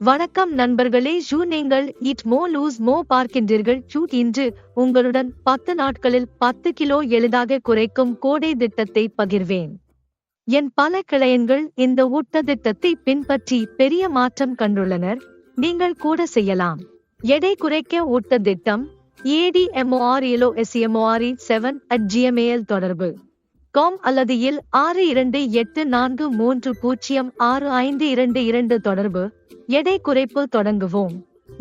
வணக்கம் நண்பர்களே, நீங்கள் ஈட் மோ லூஸ் மோ பார்க்கின்றீர்கள். இன்று உங்களுடன் 10 நாட்களில் 10 கிலோ எளிதாக குறைக்கும் கோடை திட்டத்தை பகிர்வேன். என் பல கிளையன்கள் இந்த ஊட்ட திட்டத்தை பின்பற்றி பெரிய மாற்றம் கண்டுள்ளனர். நீங்கள் கூட செய்யலாம். எடை குறைக்க ஊட்ட திட்டம் ADMORELOSEMORE7@gmail தொடர்பு com அல்லது இல் 6284306522 தொடர்பு. எடை குறைப்பு தொடங்குவோம்.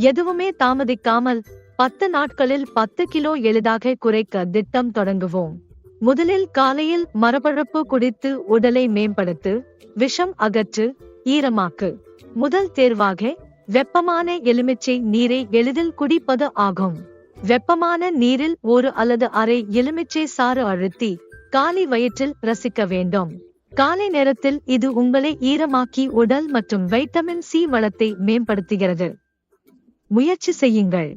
எதுவுமே தாமதிக்காமல் 10 நாட்களில் 10 கிலோ எளிதாக குறைக்க திட்டம் தொடங்குவோம். முதலில் காலையில் மரபழுப்பு குடித்து உடலை மேம்படுத்து, விஷம் அகற்று, ஈரமாக்கு. முதல் தேர்வாக வெப்பமான எலுமிச்சை நீரை எளிதில் குடிப்பது ஆகும். வெப்பமான நீரில் 1 அல்லது அரை எலுமிச்சை சாறு அழுத்தி காலை வயிற்றில் ரசிக்க வேண்டும். காலை நேரத்தில் இது உங்களை ஈரமாக்கி உடல் மற்றும் வைட்டமின் சி வளத்தை மேம்படுத்துகிறது. முயற்சி செய்யுங்கள்.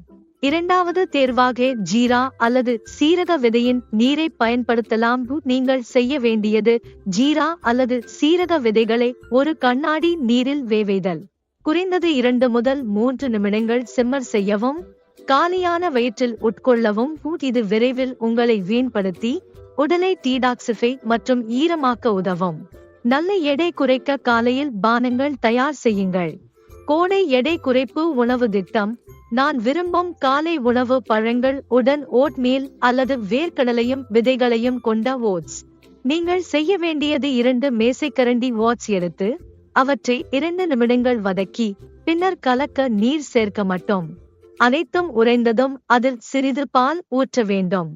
இரண்டாவது தேர்வாக ஜீரா அல்லது சீரக விதையின் நீரை பயன்படுத்தலாம். நீங்கள் செய்ய வேண்டியது ஜீரா அல்லது சீரக விதைகளை ஒரு கண்ணாடி நீரில் வேவைதல். குறைந்தது 2 முதல் 3 நிமிடங்கள் சிம்மர் செய்யவும். காலியான வயிற்றில் உட்கொள்ளவும். இது விரைவில் உங்களை வீண்படுத்தி உடலை டீடாக்சிஃபை மற்றும் ஈரமாக்க உதவும். நல்ல எடை குறைக்க காலையில் பானங்கள் தயார் செய்யுங்கள். கோடை எடை குறைப்பு உணவு திட்டம். நான் விரும்பும் காலை உணவு பழங்கள் உடன் ஓட்மீல் அல்லது வேர்க்கடலையும் விதைகளையும் கொண்ட ஓட்ஸ். நீங்கள் செய்ய வேண்டியது 2 மேசைக்கரண்டி ஓட்ஸ் எடுத்து அவற்றை 2 நிமிடங்கள் வதக்கி பின்னர் கலக்க நீர் சேர்க்க மட்டும். அனைத்தும் உறைந்ததும் அதில் சிறிது பால் ஊற்ற வேண்டும்.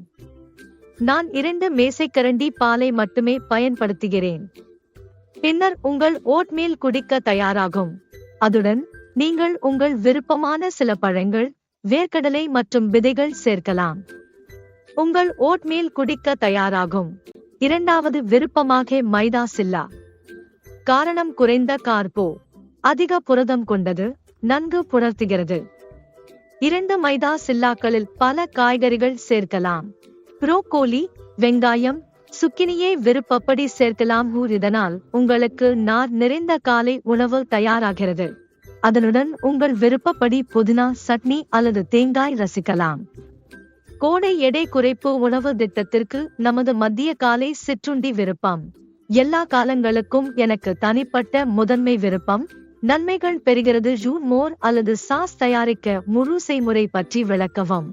நான் 2 மேசைக்கரண்டி பாலை மட்டுமே பயன்படுத்துகிறேன். பின்னர் உங்கள் ஓட்மீல் குடிக்க தயாராகும். அதுடன் நீங்கள் உங்கள் விருப்பமான சில பழங்கள், வேர்க்கடலை மற்றும் விதைகள் சேர்க்கலாம். உங்கள் ஓட்மீல் குடிக்க தயாராகும். இரண்டாவது விருப்பமாக மைதா சில்லா. காரணம் குறைந்த கார்போ, அதிக புரதம் கொண்டது, நன்கு புணர்த்துகிறது. 2 மைதா சில்லாக்களில் பல காய்கறிகள் சேர்க்கலாம். புரோக்கோலி, வெங்காயம், சுக்கினியை விருப்பப்படி சேர்க்கலாம். இதனால் உங்களுக்கு நார் நிறைந்த காலை உணவு தயாராகிறது. அதனுடன் உங்கள் விருப்பப்படி புதினா சட்னி அல்லது தேங்காய் ரசிக்கலாம். கோடை எடை குறைப்பு உணவு திட்டத்திற்கு நமது மத்திய காலை சிற்றுண்டி விருப்பம். எல்லா காலங்களுக்கும் எனக்கு தனிப்பட்ட முதன்மை விருப்பம். நன்மைகள் பெறுகிறது. மோர் அல்லது சாஸ் தயாரிக்க முழு செய்முறை பற்றி விளக்கவும்.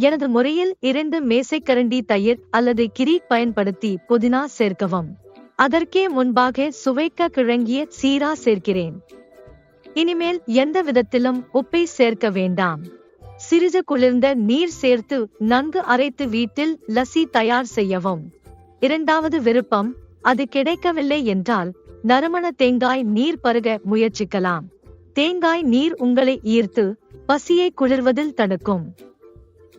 எனது முறையில் 2 மேசைக்கரண்டி தயிர் அல்லது கிரி பயன்படுத்தி புதினா சேர்க்கவும். அதற்கே முன்பாக சுவைக்க கிழங்கிய சீரா சேர்க்கிறேன். இனிமேல் எந்த விதத்திலும் உப்பை சேர்க்க வேண்டாம். சிறிது குளிர்ந்த நீர் சேர்த்து நன்கு அரைத்து வீட்டில் லஸ்ஸி தயார் செய்யவும். இரண்டாவது விருப்பம். அது கிடைக்கவில்லை என்றால் நறுமண தேங்காய் நீர் பருக முயற்சிக்கலாம். தேங்காய் நீர் உங்களை ஈர்த்து பசியை குளிர்வதில் தடுக்கும்.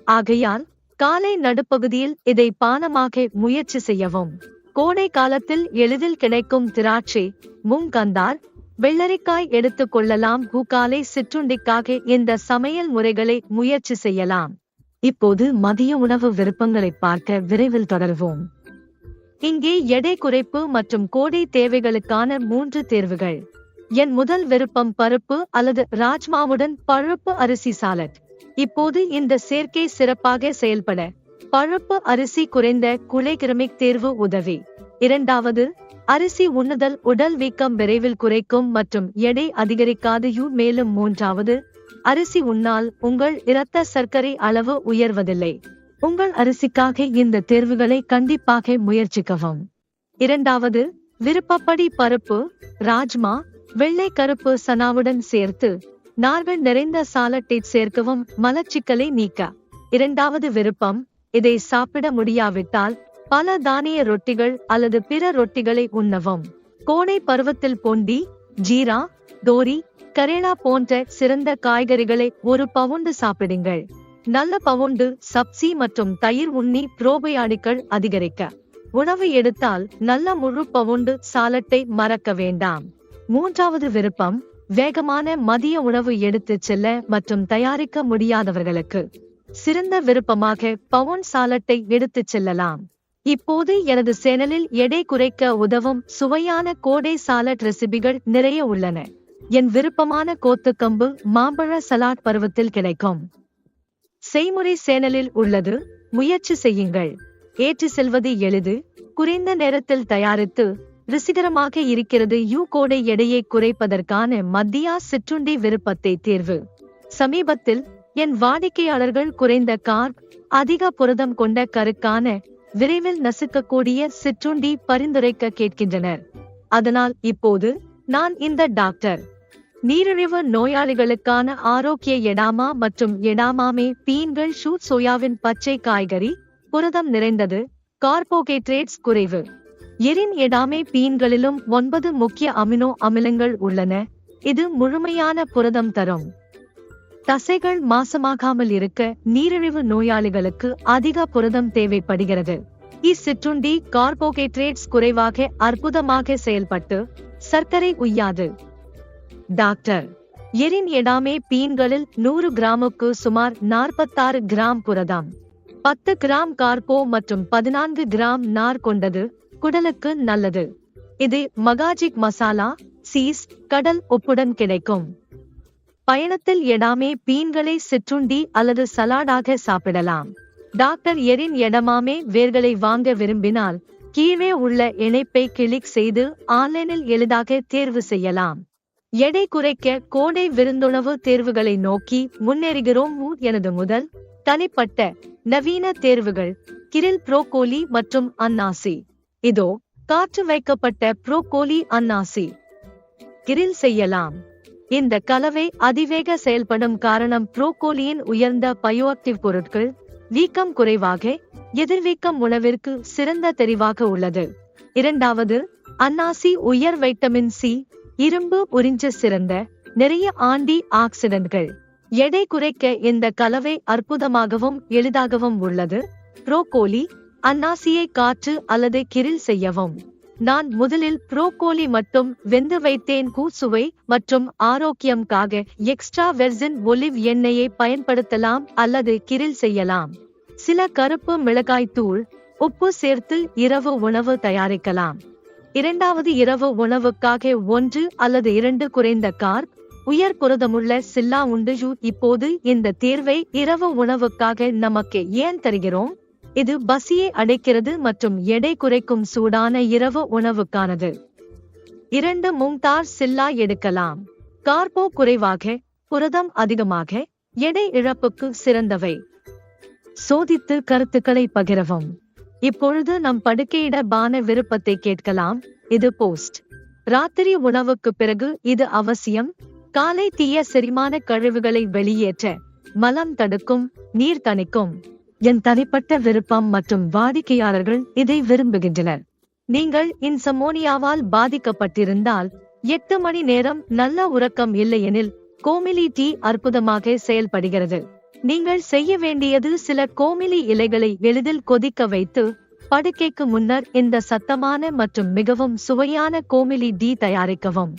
ஆகையால் காலை நடுப்பகுதியில் இதை பானமாக முயற்சி செய்யவும். கோடை காலத்தில் எளிதில் கிடைக்கும் திராட்சை, மூங்கந்தார், வெள்ளரிக்காய் எடுத்துக் கொள்ளலாம். காலை சிற்றுண்டிக்காக இந்த சமையல் முறைகளை முயற்சி செய்யலாம். இப்போது மதிய உணவு விருப்பங்களை பார்க்க விரைவில் தொடர்வோம். இங்கே எடை குறைப்பு மற்றும் கோடை தேவைகளுக்கான 3 தேர்வுகள். என் முதல் விருப்பம் பருப்பு அல்லது ராஜ்மாவுடன் பழுப்பு அரிசி சாலட். இப்போது இந்த சேர்க்கை சிறப்பாக செயல்பட பழுப்பு அரிசி குறைந்த குலைகிரமிக் தேர்வு உதவி. இரண்டாவது, அரிசி உண்ணுதல் உடல் வீக்கம் விரைவில் குறைக்கும் மற்றும் எடை அதிகரிக்காது. மேலும் மூன்றாவது, அரிசி உண்ணால் உங்கள் இரத்த சர்க்கரை அளவு உயர்வதில்லை. உங்கள் அரிசிக்காக இந்த தேர்வுகளை கண்டிப்பாக முயற்சிக்கவும். இரண்டாவது, விருப்பப்படி பருப்பு, ராஜ்மா, வெள்ளை கருப்பு சனாவுடன் சேர்த்து நார்கள் நிறைந்த சாலட்டை சேர்க்கவும். மலச்சிக்கலை நீக்க. இரண்டாவது விருப்பம். இதை சாப்பிட முடியாவிட்டால் பல தானிய ரொட்டிகள் அல்லது பிற ரொட்டிகளை உண்ணவும். கோடை பருவத்தில் பொண்டி, ஜீரா, தோரி, கரேலா போன்ற சிறந்த காய்கறிகளை 1 பவுண்டு சாப்பிடுங்கள். நல்ல பவுண்டு சப்சி மற்றும் தயிர் உண்ணி புரோபயாடிக்கள் அதிகரிக்க. உணவு எடுத்தால் நல்ல முழு பவுண்டு சாலட்டை மறக்க வேண்டாம். மூன்றாவது விருப்பம். வேகமான மதிய உணவு எடுத்துச் செல்ல மற்றும் தயாரிக்க முடியாதவர்களுக்கு சிறந்த விருப்பமாக பவுண்ட் சாலட்டை எடுத்துச் செல்லலாம். இப்போது எனது சேனலில் எடை குறைக்க உதவும் சுவையான கோடை சாலட் ரெசிபிகள் நிறைய உள்ளன. என் விருப்பமான கோத்துக்கம்பு மாம்பழ சலாட் பருவத்தில் கிடைக்கும். செய்முறை சேனலில் உள்ளது, முயற்சி செய்யுங்கள். ஏற்று செல்வது எளிது, குறைந்த நேரத்தில் தயாரித்து ருசிகரமாக இருக்கிறது. கோடை எடையை குறைப்பதற்கான மத்தியா சிற்றுண்டி விருப்பத்தை தேர்வு. சமீபத்தில் என் வாடிக்கையாளர்கள் குறைந்த கார்ப், அதிக புரதம் கொண்ட கருக்கான, விரைவில் நசுக்கக்கூடிய சிற்றுண்டி பரிந்துரைக்க கேட்கின்றனர். அதனால் இப்போது நான் இந்த டாக்டர் நீரிழிவு நோயாளிகளுக்கான ஆரோக்கிய எடாமா மற்றும் எடாமாமே பீன்கள் ஷூட் சோயாவின் பச்சை காய்கறி, புரதம் நிறைந்தது, கார்போஹைட்ரேட்ஸ் குறைவு. எரின் எடாமே பீன்களிலும் 9 முக்கிய அமினோ அமிலங்கள் உள்ளன. இது முழுமையான புரதம் தரும். தசைகள் மாசமாகாமல் இருக்க நீரிழிவு நோயாளிகளுக்கு அதிக புரதம் தேவைப்படுகிறது. இச்சிற்றுண்டி கார்போஹைட்ரேட்ஸ் குறைவாக அற்புதமாக செயல்பட்டு சர்க்கரை உய்யாது. டாக்டர் எரின் எடாமே பீன்களில் 100 கிராமுக்கு சுமார் 46 கிராம் புரதம், 10 கிராம் கார்போ மற்றும் 14 கிராம் நார் கொண்டது, குடலுக்கு நல்லது. இது மகாஜிக் மசாலா, சீஸ், கடல் உப்புடன் கிடைக்கும். பயணத்தில் எடாமே பீன்களை சிற்றுண்டி அல்லது சலாடாக சாப்பிடலாம். டாக்டர் எரின் எடமாமே வேர்களை வாங்க விரும்பினால் கீழே உள்ள இணைப்பை கிளிக் செய்து ஆன்லைனில் எளிதாக தேர்வு செய்யலாம். எடை குறைக்க கோடை விருந்துணவு தேர்வுகளை நோக்கி முன்னேறுகிறோம். எனது முதல் தனிப்பட்ட நவீன தேர்வுகள் கிரில் ப்ரோக்கோலி மற்றும் அன்னாசி. இதோ காற்று வைக்கப்பட்ட ப்ரோக்கோலி அன்னாசி. கிரில் செய்யலாம். இந்த கலவை அதிவேக செயல்படும் காரணம் ப்ரோக்கோலியின் உயர்ந்த பயோஆக்டிவ் பொருட்கள், வீக்கம் குறைவாக, எதிர்வீக்கம் உணவிற்கு சிறந்த தெரிவாக உள்ளது. இரண்டாவது, அன்னாசி உயர் வைட்டமின் சி, இரும்பு உறிஞ்ச சிறந்த, நிறைய ஆன்டி ஆக்சிடென்ட்கள். எடை குறைக்க இந்த கலவை அற்புதமாகவும் எளிதாகவும் உள்ளது. ப்ரோக்கோலி, அன்னாசியை காற்று அல்லது கிரில் செய்யவும். நான் முதலில் ப்ரோக்கோலி மட்டும் வெந்து வைத்தேன். சுவை மற்றும் ஆரோக்கியம்காக எக்ஸ்ட்ரா வெர்ஜின் ஒலிவ் எண்ணெயை பயன்படுத்தலாம் அல்லது கிரில் செய்யலாம். சில கருப்பு மிளகாய் தூள், உப்பு சேர்த்து இரவு உணவு தயாரிக்கலாம். இரண்டாவது இரவு உணவுக்காக 1 அல்லது 2 குறைந்த கார்ப், உயர் புரதமுள்ள சில்லா உண்டு. இப்போது இந்த தேர்வை இரவு உணவுக்காக நமக்கு ஏன் தருகிறோம்? இது பசியை அடைக்கிறது மற்றும் எடை குறைக்கும் சூடான இரவு உணவுக்கானது. 2 மூங்தார் சில்லா எடுக்கலாம். கார்போ குறைவாக, புரதம் அதிகமாக, எடை இழப்புக்கு சிறந்தவை. சோதித்து கருத்துக்களை பகிரவும். இப்பொழுது நம் படுக்கையிட பான விருப்பத்தை கேட்கலாம். இது போஸ்ட். ராத்திரி உணவுக்கு பிறகு இது அவசியம். காலை தீய செரிமான கழிவுகளை வெளியேற்ற, மலம் தடுக்கும், நீர் தணிக்கும். என் தனிப்பட்ட விருப்பம் மற்றும் வாடிக்கையாளர்கள் இதை விரும்புகின்றனர். நீங்கள் இன்சமோனியாவால் பாதிக்கப்பட்டிருந்தால் 8 மணி நேரம் நல்ல உறக்கம் இல்லையெனில் கோமிலி டீ அற்புதமாக செயல்படுகிறது. நீங்கள் செய்ய வேண்டியது சில கோமிலி இலைகளை எளிதில் கொதிக்க வைத்து படுக்கைக்கு முன்னர் இந்த சத்தமான மற்றும் மிகவும் சுவையான கோமிலி டீ தயாரிக்கவும்.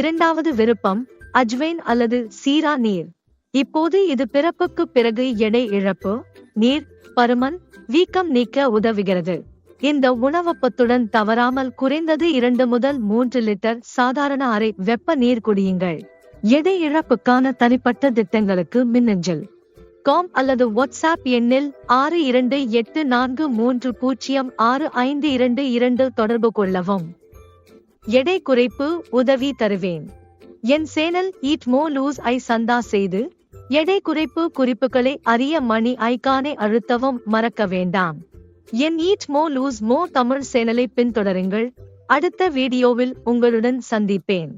இரண்டாவது விருப்பம் அஜ்வைன் அல்லது சீரா நீர். இப்போது இது பிறப்புக்கு பிறகு எடை இழப்பு, நீர் பருமன், வீக்கம் நீக்க உதவுகிறது. இந்த உணவப்பத்துடன் தவறாமல் குறைந்தது 2 முதல் 3 லிட்டர் சாதாரண அரை வெப்ப நீர் குடியுங்கள். எடை இழப்புக்கான தனிப்பட்ட திட்டங்களுக்கு மின்னஞ்சல் காம் அல்லது வாட்ஸ்அப் எண்ணில் 6284306522 தொடர்பு கொள்ளவும். எடை குறைப்பு உதவி தருவேன். என் சேனல் ஈட் மோ லூஸ் ஐ சந்தா செய்து எடை குறைப்பு குறிப்புகளை அறிய மணி ஐகானை அழுத்தவும் மறக்க வேண்டாம். என் ஈட் மோ லூஸ் மோ தமிழ் சேனலை பின்தொடருங்கள். அடுத்த வீடியோவில் உங்களுடன் சந்திப்பேன்.